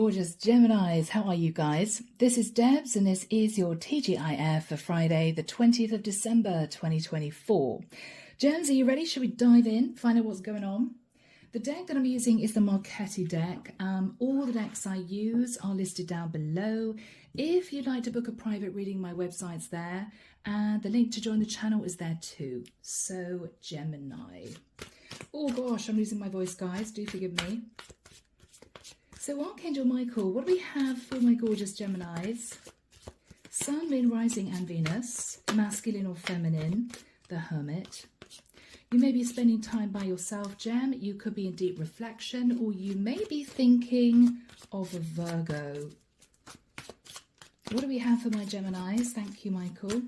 gorgeous Geminis, how are you guys? This is Debs and this is your TGIF for Friday, the 20th of December, 2024. Gems, are you ready? Should we dive in, find out what's going on? The deck that I'm using is the Marchetti deck. All the decks I use are listed down below. If you'd like to book a private reading, my website's there. And the link to join the channel is there too. So, Gemini. Oh gosh, I'm losing my voice, guys. Do forgive me. So Archangel Michael, what do we have for my gorgeous Geminis? Sun, Moon, Rising and Venus, masculine or feminine, the Hermit. You may be spending time by yourself, Gem. You could be in deep reflection or you may be thinking of a Virgo. What do we have for my Geminis? Thank you, Michael.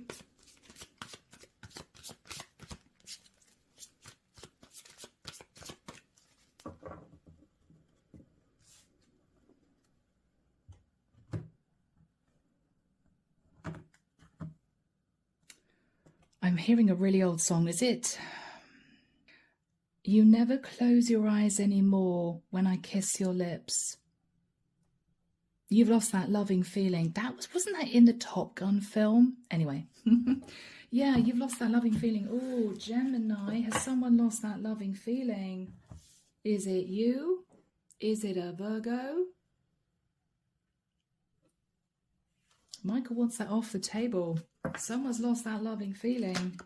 I'm hearing a really old song. Is it? You never close your eyes anymore when I kiss your lips. You've lost that loving feeling. Wasn't that in the Top Gun film? Anyway, yeah, you've lost that loving feeling. Oh, Gemini, has someone lost that loving feeling? Is it you? Is it a Virgo? Michael wants that off the table. Someone's lost that loving feeling.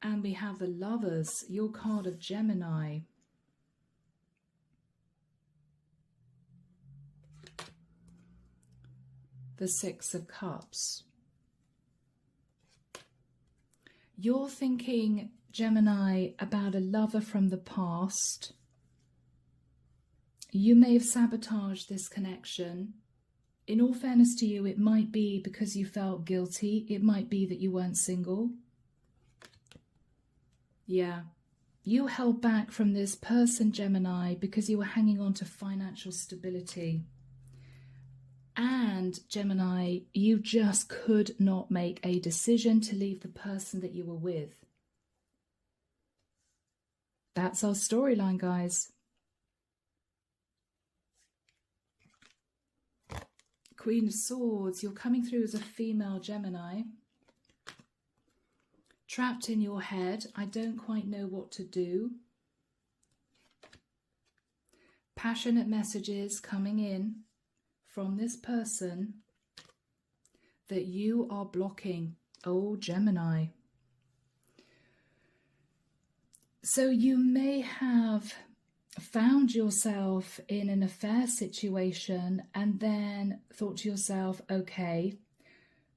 And we have the Lovers, your card of Gemini. The Six of Cups. You're thinking, Gemini, about a lover from the past. You may have sabotaged this connection. In all fairness to you, it might be because you felt guilty. It might be that you weren't single. Yeah, you held back from this person, Gemini, because you were hanging on to financial stability. And, Gemini, you just could not make a decision to leave the person that you were with. That's our storyline, guys. Queen of Swords, you're coming through as a female Gemini. Trapped in your head, I don't quite know what to do. Passionate messages coming in from this person that you are blocking. Oh, Gemini. So you may have found yourself in an affair situation and then thought to yourself, okay,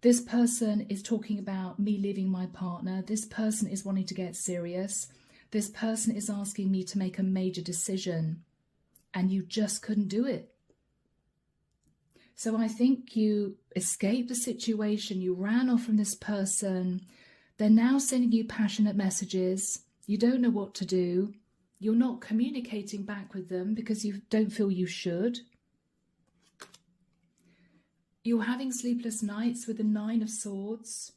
this person is talking about me leaving my partner. This person is wanting to get serious. This person is asking me to make a major decision. And you just couldn't do it. So I think you escaped the situation. You ran off from this person. They're now sending you passionate messages. You don't know what to do. You're not communicating back with them because you don't feel you should. You're having sleepless nights with the Nine of Swords.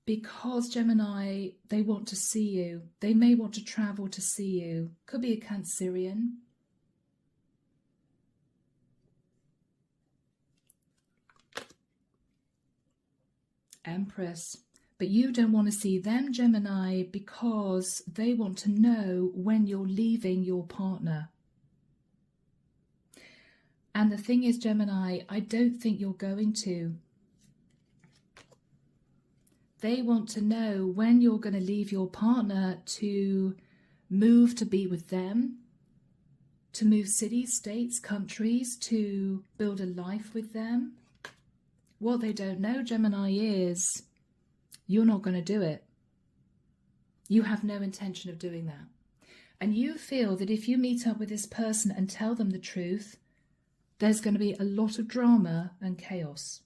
Because, Gemini, they want to see you. They may want to travel to see you. Could be a Cancerian. Empress. But you don't want to see them, Gemini, because they want to know when you're leaving your partner. And the thing is, Gemini, I don't think you're going to. They want to know when you're going to leave your partner to move to be with them, to move cities, states, countries, to build a life with them. What they don't know, Gemini, is you're not going to do it. You have no intention of doing that. And you feel that if you meet up with this person and tell them the truth, there's going to be a lot of drama and chaos.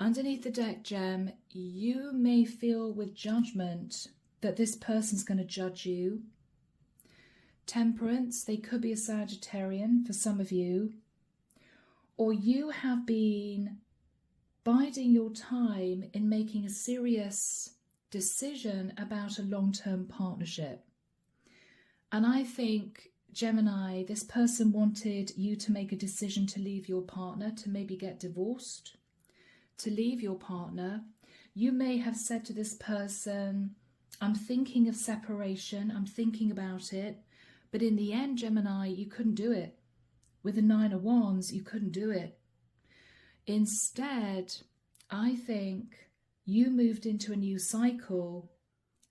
Underneath the deck, Gem, you may feel with judgment that this person's going to judge you. Temperance, they could be a Sagittarian for some of you. Or you have been biding your time in making a serious decision about a long-term partnership. And I think, Gemini, this person wanted you to make a decision to leave your partner, to maybe get divorced, to leave your partner. You may have said to this person, I'm thinking of separation, I'm thinking about it. But in the end, Gemini, you couldn't do it. With the Nine of Wands, you couldn't do it. Instead, I think you moved into a new cycle.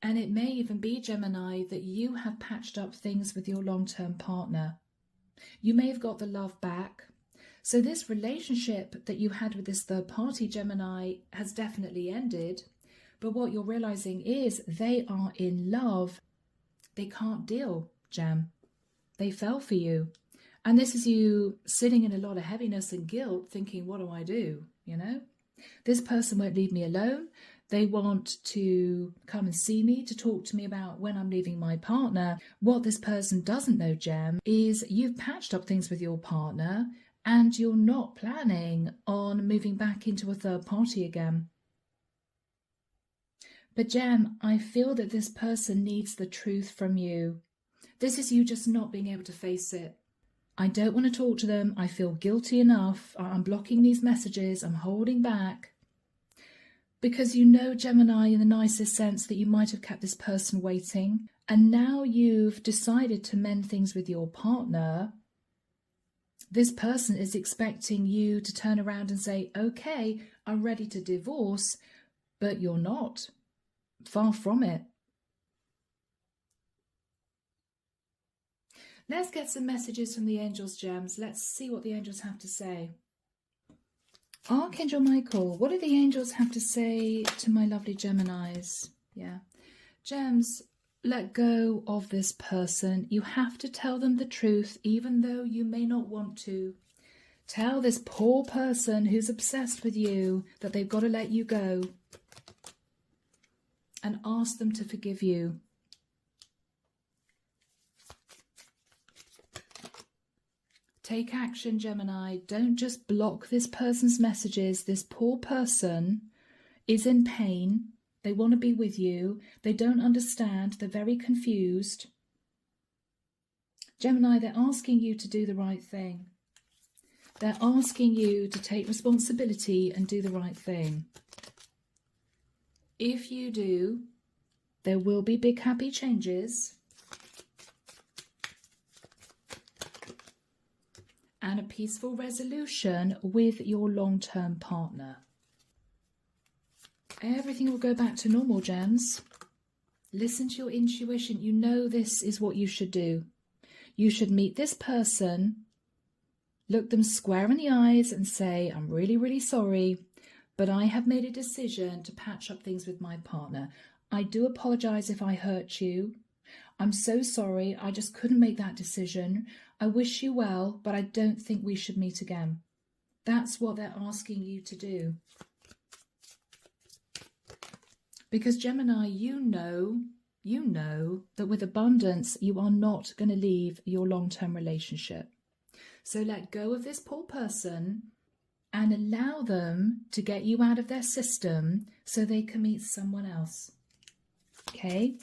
And it may even be, Gemini, that you have patched up things with your long-term partner. You may have got the love back. So this relationship that you had with this third party, Gemini, has definitely ended. But what you're realizing is they are in love. They can't deal, Gem. They fell for you. And this is you sitting in a lot of heaviness and guilt, thinking, what do I do? You know, this person won't leave me alone. They want to come and see me, to talk to me about when I'm leaving my partner. What this person doesn't know, Gem, is you've patched up things with your partner and you're not planning on moving back into a third party again. But Gem, I feel that this person needs the truth from you. This is you just not being able to face it. I don't want to talk to them. I feel guilty enough. I'm blocking these messages. I'm holding back. Because you know, Gemini, in the nicest sense, that you might have kept this person waiting. And now you've decided to mend things with your partner. This person is expecting you to turn around and say, okay, I'm ready to divorce. But you're not. Far from it. Let's get some messages from the angels, Gems. Let's see what the angels have to say. Archangel Michael, what do the angels have to say to my lovely Geminis? Yeah. Gems, let go of this person. You have to tell them the truth, even though you may not want to. Tell this poor person who's obsessed with you that they've got to let you go. And ask them to forgive you. Take action, Gemini. Don't just block this person's messages. This poor person is in pain. They want to be with you. They don't understand. They're very confused. Gemini, they're asking you to do the right thing. They're asking you to take responsibility and do the right thing. If you do, there will be big happy changes. And a peaceful resolution with your long-term partner. Everything will go back to normal, Gems. Listen to your intuition. You know this is what you should do. You should meet this person, look them square in the eyes and say, I'm really, really sorry, but I have made a decision to patch up things with my partner. I do apologize if I hurt you. I'm so sorry. I just couldn't make that decision. I wish you well, but I don't think we should meet again. That's what they're asking you to do. Because Gemini, you know that with abundance, you are not going to leave your long-term relationship. So let go of this poor person and allow them to get you out of their system so they can meet someone else. Okay?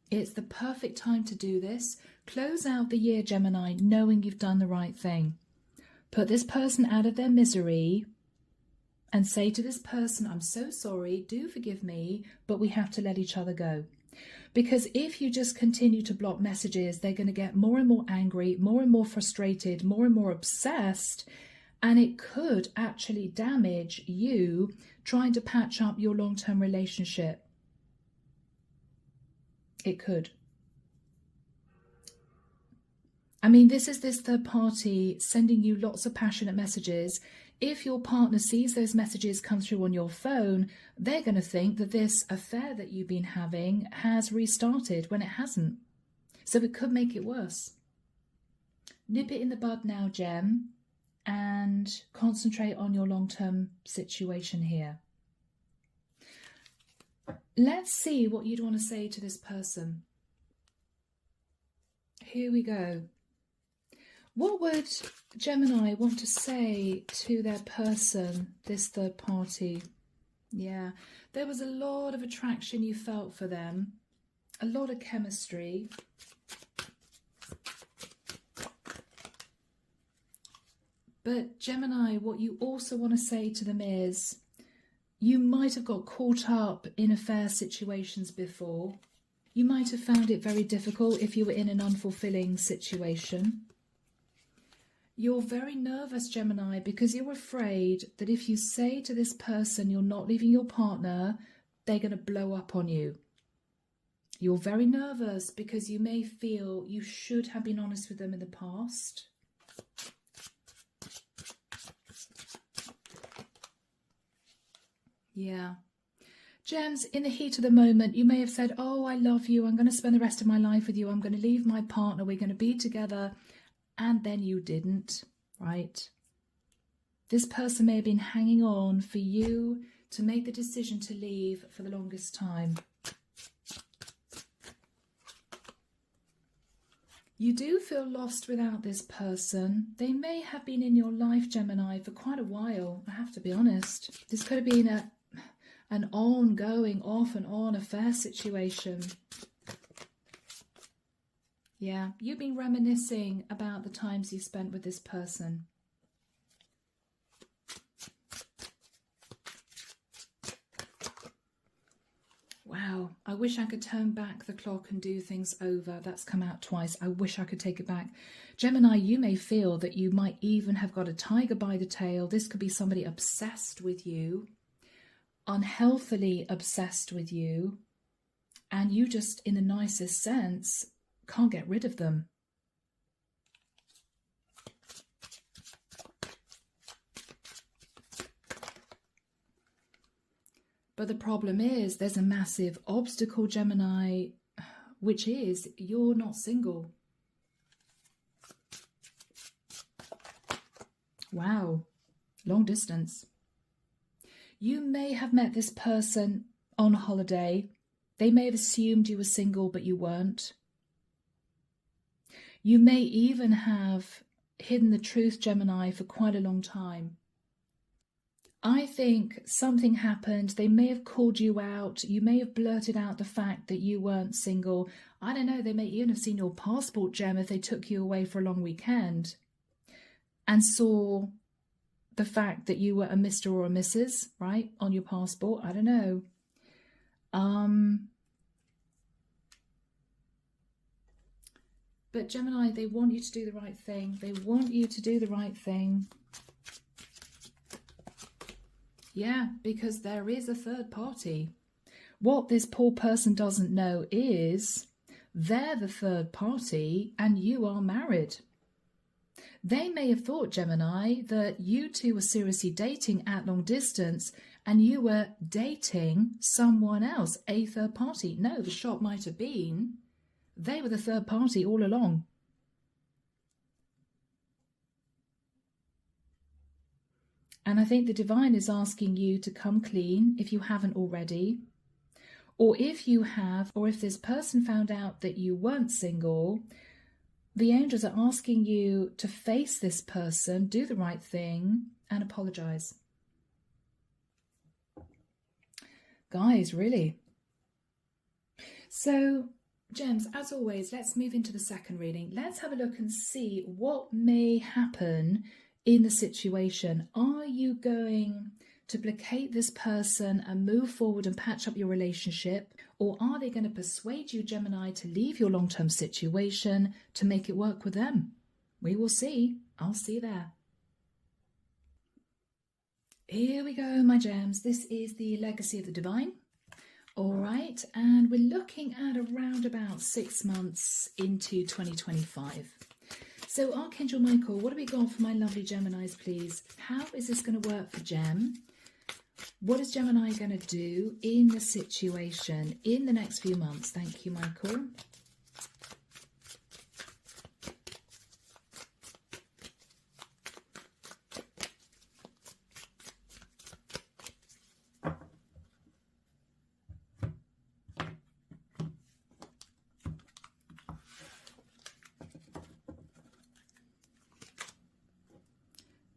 It's the perfect time to do this. Close out the year, Gemini, knowing you've done the right thing. Put this person out of their misery and say to this person, I'm so sorry, do forgive me, but we have to let each other go. Because if you just continue to block messages, they're going to get more and more angry, more and more frustrated, more and more obsessed, and it could actually damage you trying to patch up your long-term relationship. It could. I mean, this is this third party sending you lots of passionate messages. If your partner sees those messages come through on your phone, they're going to think that this affair that you've been having has restarted when it hasn't. So it could make it worse. Nip it in the bud now, Gem, and concentrate on your long-term situation here. Let's see what you'd want to say to this person. Here we go. What would Gemini want to say to their person, this third party? Yeah, there was a lot of attraction you felt for them, a lot of chemistry. But Gemini, what you also want to say to them is, you might have got caught up in affair situations before. You might have found it very difficult if you were in an unfulfilling situation. You're very nervous, Gemini, because you're afraid that if you say to this person you're not leaving your partner, they're going to blow up on you. You're very nervous because you may feel you should have been honest with them in the past. Yeah. Gems, in the heat of the moment, you may have said, oh, I love you. I'm going to spend the rest of my life with you. I'm going to leave my partner. We're going to be together. And then you didn't, right? This person may have been hanging on for you to make the decision to leave for the longest time. You do feel lost without this person. They may have been in your life, Gemini, for quite a while, I have to be honest. This could have been an ongoing, off and on affair situation. Yeah, you've been reminiscing about the times you spent with this person. Wow, I wish I could turn back the clock and do things over. That's come out twice. I wish I could take it back. Gemini, you may feel that you might even have got a tiger by the tail. This could be somebody obsessed with you, unhealthily obsessed with you, and you just, in the nicest sense, can't get rid of them. But the problem is there's a massive obstacle, Gemini, which is you're not single. Wow, long distance. You may have met this person on holiday. They may have assumed you were single, but you weren't. You may even have hidden the truth, Gemini, for quite a long time. I think something happened. They may have called you out. You may have blurted out the fact that you weren't single. I don't know, they may even have seen your passport, Gem, if they took you away for a long weekend and saw the fact that you were a Mr. or a Mrs., right, on your passport. I don't know. But Gemini, they want you to do the right thing. They want you to do the right thing. Yeah, because there is a third party. What this poor person doesn't know is they're the third party and you are married. They may have thought, Gemini, that you two were seriously dating at long distance and you were dating someone else, a third party. No, the shot might have been they were the third party all along. And I think the divine is asking you to come clean if you haven't already. Or if you have, or if this person found out that you weren't single, the angels are asking you to face this person, do the right thing, and apologize. Guys, really. So, Gems, as always, let's move into the second reading. Let's have a look and see what may happen in the situation. Are you going to placate this person and move forward and patch up your relationship? Or are they going to persuade you, Gemini, to leave your long-term situation to make it work with them? We will see. I'll see you there. Here we go, my gems. This is the legacy of the divine. All right, and we're looking at around about 6 months into 2025. So Archangel Michael, what do we got for my lovely Geminis, please? How is this going to work for Gem? What is Gemini going to do in the situation in the next few months? Thank you, Michael.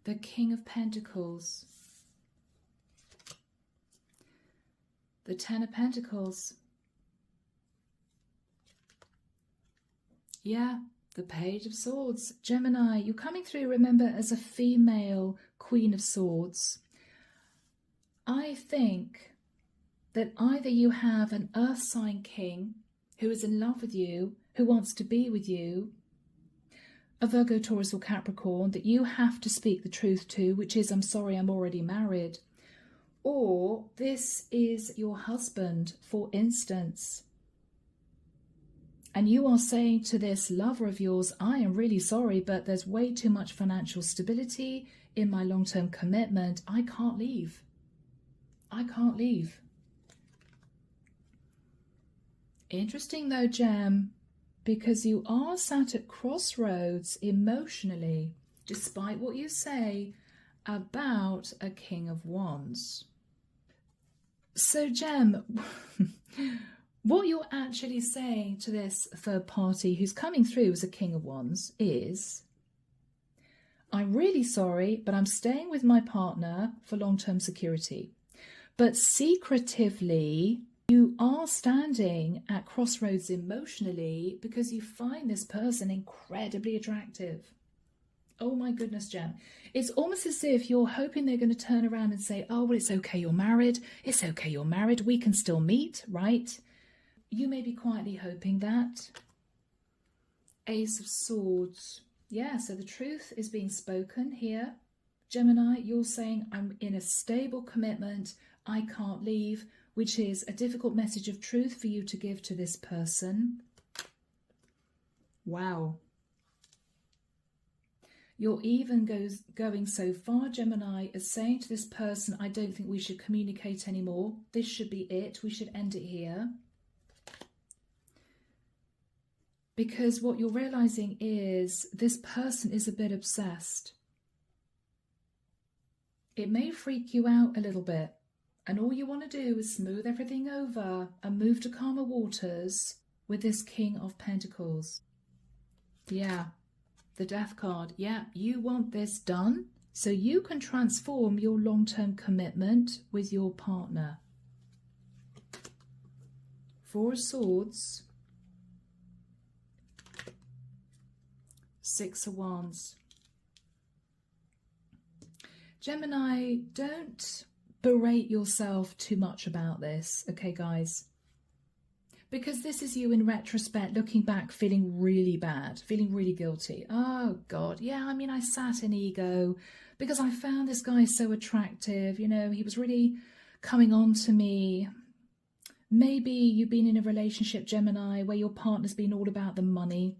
The King of Pentacles. The Ten of Pentacles. Yeah, the Page of Swords. Gemini, you're coming through, remember, as a female Queen of Swords. I think that either you have an earth sign king who is in love with you, who wants to be with you, a Virgo, Taurus or Capricorn that you have to speak the truth to, which is, I'm sorry, I'm already married. Or this is your husband, for instance. And you are saying to this lover of yours, I am really sorry, but there's way too much financial stability in my long-term commitment. I can't leave. I can't leave. Interesting though, Gem, because you are sat at crossroads emotionally, despite what you say about a King of Wands. So, Gem, what you're actually saying to this third party who's coming through as a King of Wands is, I'm really sorry, but I'm staying with my partner for long-term security. But secretively, you are standing at crossroads emotionally because you find this person incredibly attractive. Oh my goodness, Gem. It's almost as if you're hoping they're going to turn around and say, oh, well, it's okay, you're married. It's okay, you're married. We can still meet, right? You may be quietly hoping that. Ace of Swords. Yeah, so the truth is being spoken here. Gemini, you're saying, I'm in a stable commitment. I can't leave, which is a difficult message of truth for you to give to this person. Wow. You're even going so far, Gemini, as saying to this person, I don't think we should communicate anymore. This should be it. We should end it here. Because what you're realizing is this person is a bit obsessed. It may freak you out a little bit. And all you want to do is smooth everything over and move to calmer waters with this King of Pentacles. Yeah. The Death card. Yeah, you want this done so you can transform your long-term commitment with your partner. Four of Swords. Six of Wands. Gemini, don't berate yourself too much about this, okay, guys? Because this is you in retrospect, looking back, feeling really bad, feeling really guilty. Oh, God. Yeah, I mean, I sat in ego because I found this guy so attractive. You know, he was really coming on to me. Maybe you've been in a relationship, Gemini, where your partner's been all about the money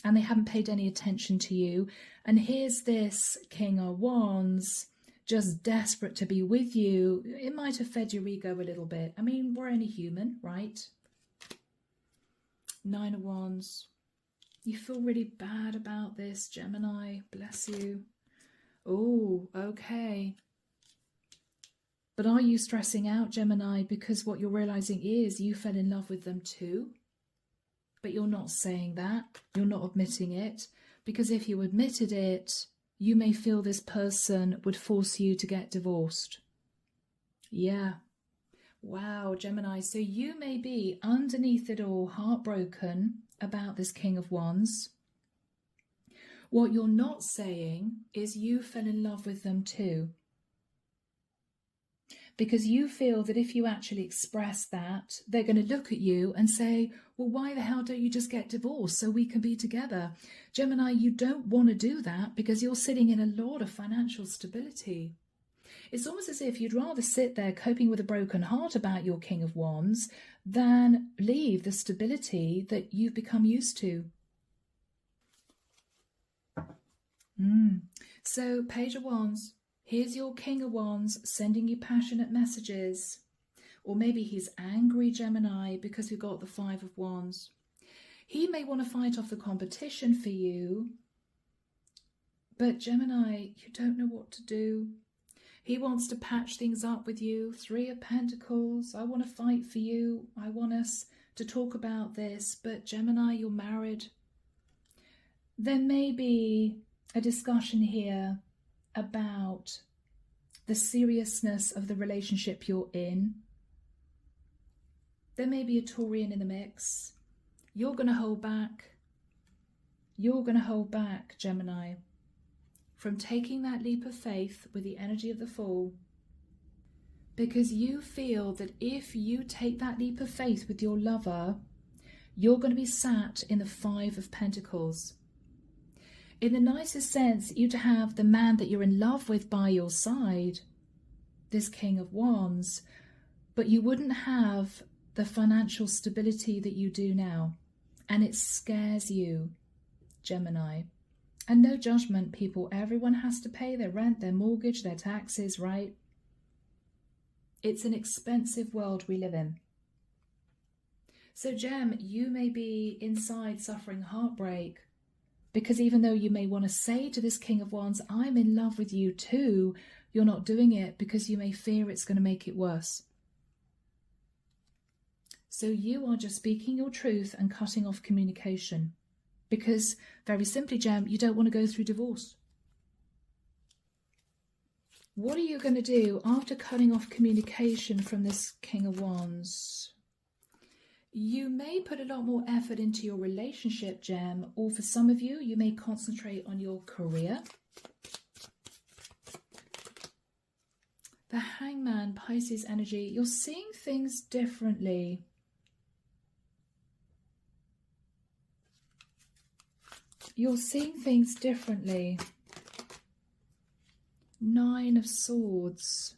and they haven't paid any attention to you. And here's this King of Wands just desperate to be with you. It might have fed your ego a little bit. I mean, we're only human, right? Nine of Wands. You feel really bad about this, Gemini. Bless you. Oh, okay. But are you stressing out, Gemini, because what you're realizing is you fell in love with them too? But you're not saying that. You're not admitting it. Because if you admitted it, you may feel this person would force you to get divorced. Yeah. Wow, Gemini, so you may be underneath it all heartbroken about this King of Wands. What you're not saying is you fell in love with them too. Because you feel that if you actually express that, they're going to look at you and say, well, why the hell don't you just get divorced so we can be together? Gemini, you don't want to do that because you're sitting in a lot of financial stability. It's almost as if you'd rather sit there coping with a broken heart about your King of Wands than leave the stability that you've become used to. So, Page of Wands, here's your King of Wands sending you passionate messages. Or maybe he's angry, Gemini, because we've got the Five of Wands. He may want to fight off the competition for you. But Gemini, you don't know what to do. He wants to patch things up with you. Three of Pentacles. I want to fight for you. I want us to talk about this. But Gemini, you're married. There may be a discussion here about the seriousness of the relationship you're in. There may be a Taurian in the mix. You're going to hold back. You're going to hold back, Gemini, from taking that leap of faith with the energy of the Fool, because you feel that if you take that leap of faith with your lover, you're going to be sat in the Five of Pentacles. In the nicest sense, you'd have the man that you're in love with by your side, this King of Wands, but you wouldn't have the financial stability that you do now. And it scares you, Gemini. And no judgment, people. Everyone has to pay their rent, their mortgage, their taxes, right? It's an expensive world we live in. So, Gem, you may be inside suffering heartbreak, because even though you may want to say to this King of Wands, I'm in love with you too, you're not doing it because you may fear it's going to make it worse. So you are just speaking your truth and cutting off communication. Because, very simply, Gem, you don't want to go through divorce. What are you going to do after cutting off communication from this King of Wands? You may put a lot more effort into your relationship, Gem, or for some of you, you may concentrate on your career. The Hangman, Pisces energy, you're seeing things differently. You're seeing things differently. Nine of Swords.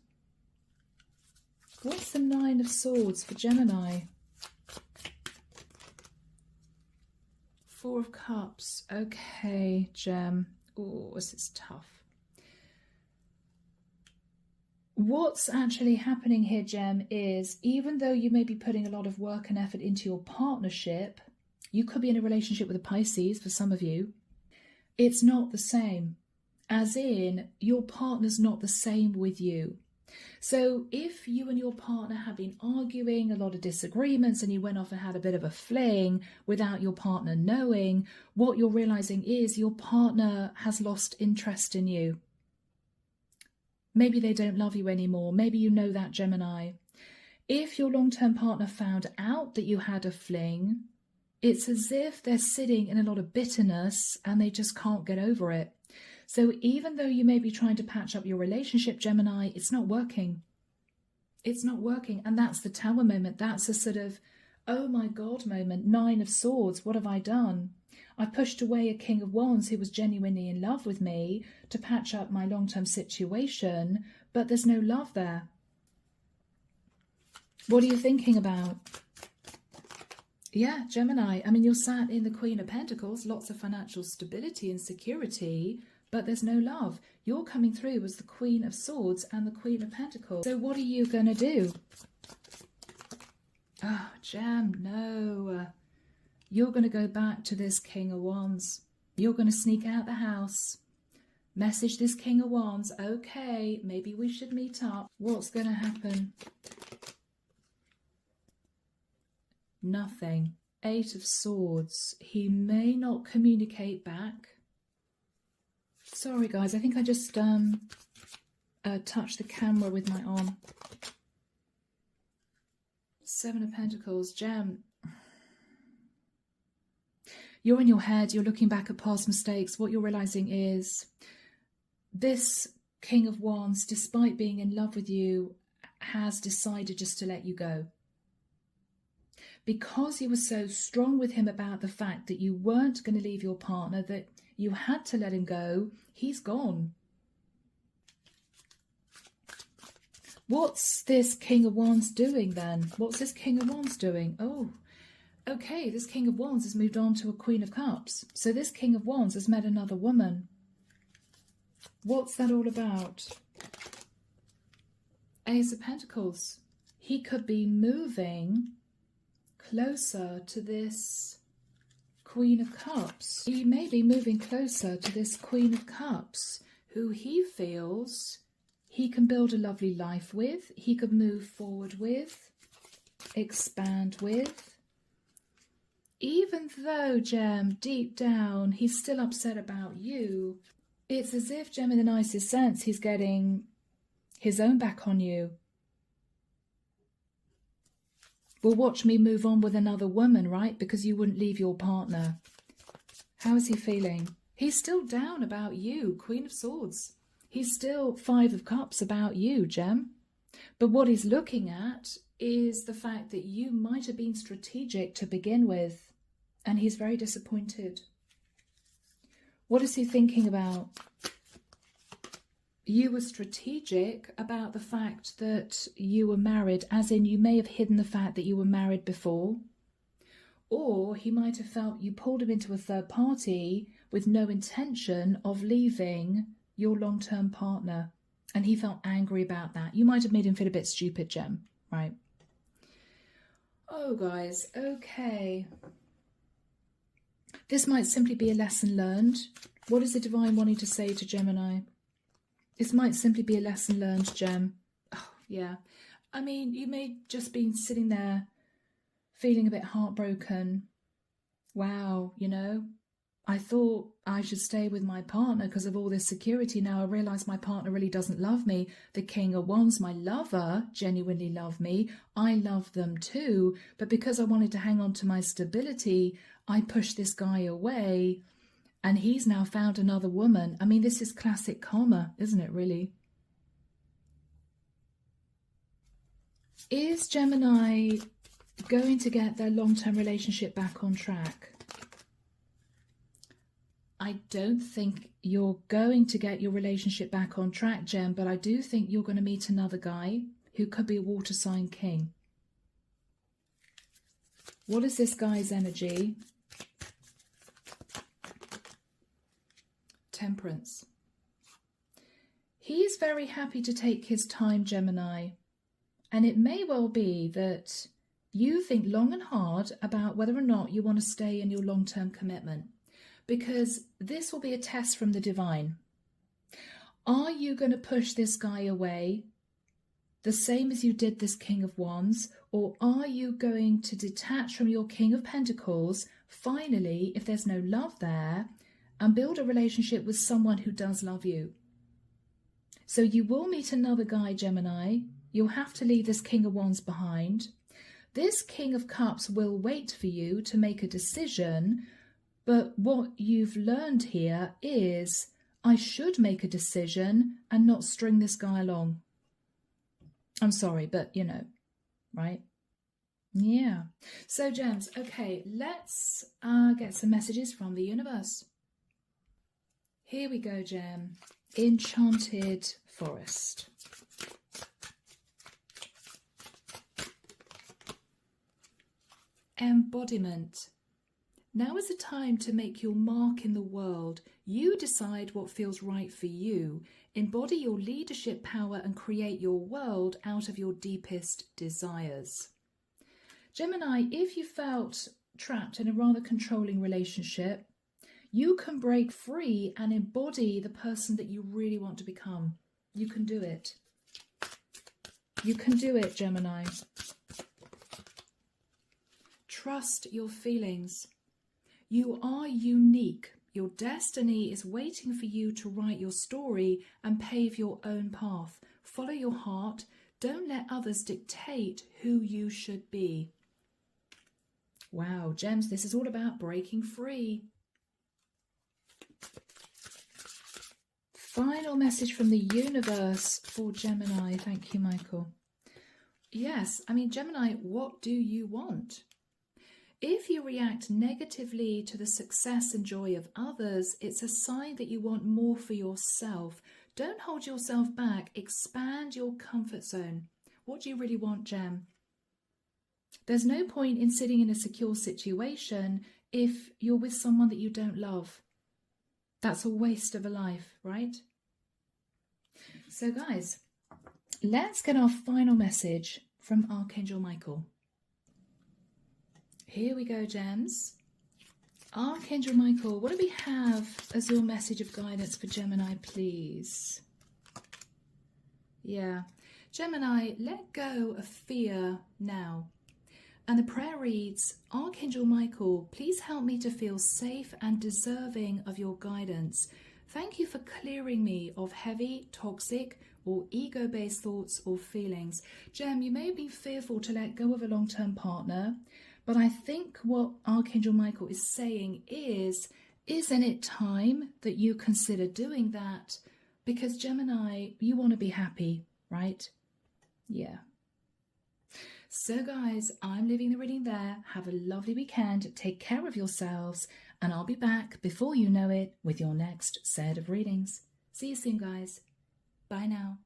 What's the Nine of Swords for Gemini? Four of Cups. Okay, Gem. Oh, this is tough. What's actually happening here, Gem, is even though you may be putting a lot of work and effort into your partnership, you could be in a relationship with a Pisces for some of you, it's not the same. As in, your partner's not the same with you. So if you and your partner have been arguing, a lot of disagreements, and you went off and had a bit of a fling without your partner knowing, what you're realizing is your partner has lost interest in you. Maybe they don't love you anymore. Maybe you know that, Gemini. If your long-term partner found out that you had a fling, it's as if they're sitting in a lot of bitterness and they just can't get over it. So even though you may be trying to patch up your relationship, Gemini, it's not working. It's not working. And that's the Tower moment. That's a sort of, oh my God moment. Nine of Swords. What have I done? I pushed away a King of Wands who was genuinely in love with me to patch up my long-term situation, but there's no love there. What are you thinking about? Yeah, Gemini. I mean, you're sat in the Queen of Pentacles, lots of financial stability and security, but there's no love. You're coming through as the Queen of Swords and the Queen of Pentacles. So what are you going to do? Oh, Gem, no. You're going to go back to this King of Wands. You're going to sneak out the house. Message this King of Wands. Okay, maybe we should meet up. What's going to happen? Nothing. Eight of Swords. He may not communicate back. Sorry, guys. I think I just touched the camera with my arm. Seven of Pentacles. Gem. You're in your head. You're looking back at past mistakes. What you're realizing is this King of Wands, despite being in love with you, has decided just to let you go. Because you were so strong with him about the fact that you weren't going to leave your partner, that you had to let him go, he's gone. What's this King of Wands doing then? What's this King of Wands doing? Oh, okay, this King of Wands has moved on to a Queen of Cups. So this King of Wands has met another woman. What's that all about? Ace of Pentacles. He could be moving closer to this Queen of Cups. He may be moving closer to this Queen of Cups, who he feels he can build a lovely life with, he could move forward with, expand with. Even though, Gem, deep down, he's still upset about you, it's as if, Gem, in the nicest sense, he's getting his own back on you. Well, watch me move on with another woman, right? Because you wouldn't leave your partner. How is he feeling? He's still down about you, Queen of Swords. He's still Five of Cups about you, Gem. But what he's looking at is the fact that you might have been strategic to begin with, and he's very disappointed. What is he thinking about? You were strategic about the fact that you were married, as in you may have hidden the fact that you were married before, or he might have felt you pulled him into a third party with no intention of leaving your long-term partner, and he felt angry about that. You might have made him feel a bit stupid, Gem, right? Oh, guys, okay. This might simply be a lesson learned. What is the divine wanting to say to Gemini? This might simply be a lesson learned, Gem. Oh, yeah. I mean, you may just been sitting there feeling a bit heartbroken. Wow, you know, I thought I should stay with my partner because of all this security. Now I realise my partner really doesn't love me. The King of Wands, my lover, genuinely love me. I love them too. But because I wanted to hang on to my stability, I pushed this guy away. And he's now found another woman. I mean, this is classic karma, isn't it, really? Is Gemini going to get their long-term relationship back on track? I don't think you're going to get your relationship back on track, Gem, but I do think you're going to meet another guy who could be a water sign king. What is this guy's energy? Temperance. He is very happy to take his time, Gemini, and it may well be that you think long and hard about whether or not you want to stay in your long-term commitment, because this will be a test from the divine. Are you going to push this guy away the same as you did this King of Wands, or are you going to detach from your King of Pentacles, finally, if there's no love there, and build a relationship with someone who does love you? So you will meet another guy, Gemini. You'll have to leave this King of Wands behind. This King of Cups will wait for you to make a decision, but what you've learned here is I should make a decision and not string this guy along. I'm sorry, but you know, right? Yeah. So, Gems, okay, let's get some messages from the universe. Here we go, Gem. Enchanted Forest. Embodiment. Now is the time to make your mark in the world. You decide what feels right for you. Embody your leadership power and create your world out of your deepest desires. Gemini, if you felt trapped in a rather controlling relationship, you can break free and embody the person that you really want to become. You can do it. You can do it, Gemini. Trust your feelings. You are unique. Your destiny is waiting for you to write your story and pave your own path. Follow your heart. Don't let others dictate who you should be. Wow, Gems, this is all about breaking free. Final message from the universe for Gemini. Thank you, Michael. Yes, I mean, Gemini, what do you want? If you react negatively to the success and joy of others, it's a sign that you want more for yourself. Don't hold yourself back. Expand your comfort zone. What do you really want, Gem? There's no point in sitting in a secure situation if you're with someone that you don't love. That's a waste of a life, right? So guys, let's get our final message from Archangel Michael. Here we go, Gems. Archangel Michael, what do we have as your message of guidance for Gemini, please? Yeah. Gemini, let go of fear now. And the prayer reads, Archangel Michael, please help me to feel safe and deserving of your guidance. Thank you for clearing me of heavy, toxic, or ego-based thoughts or feelings. Gem, you may be fearful to let go of a long-term partner, but I think what Archangel Michael is saying is, isn't it time that you consider doing that? Because Gemini, you want to be happy, right? Yeah. So guys, I'm leaving the reading there. Have a lovely weekend. Take care of yourselves. And I'll be back before you know it with your next set of readings. See you soon, guys. Bye now.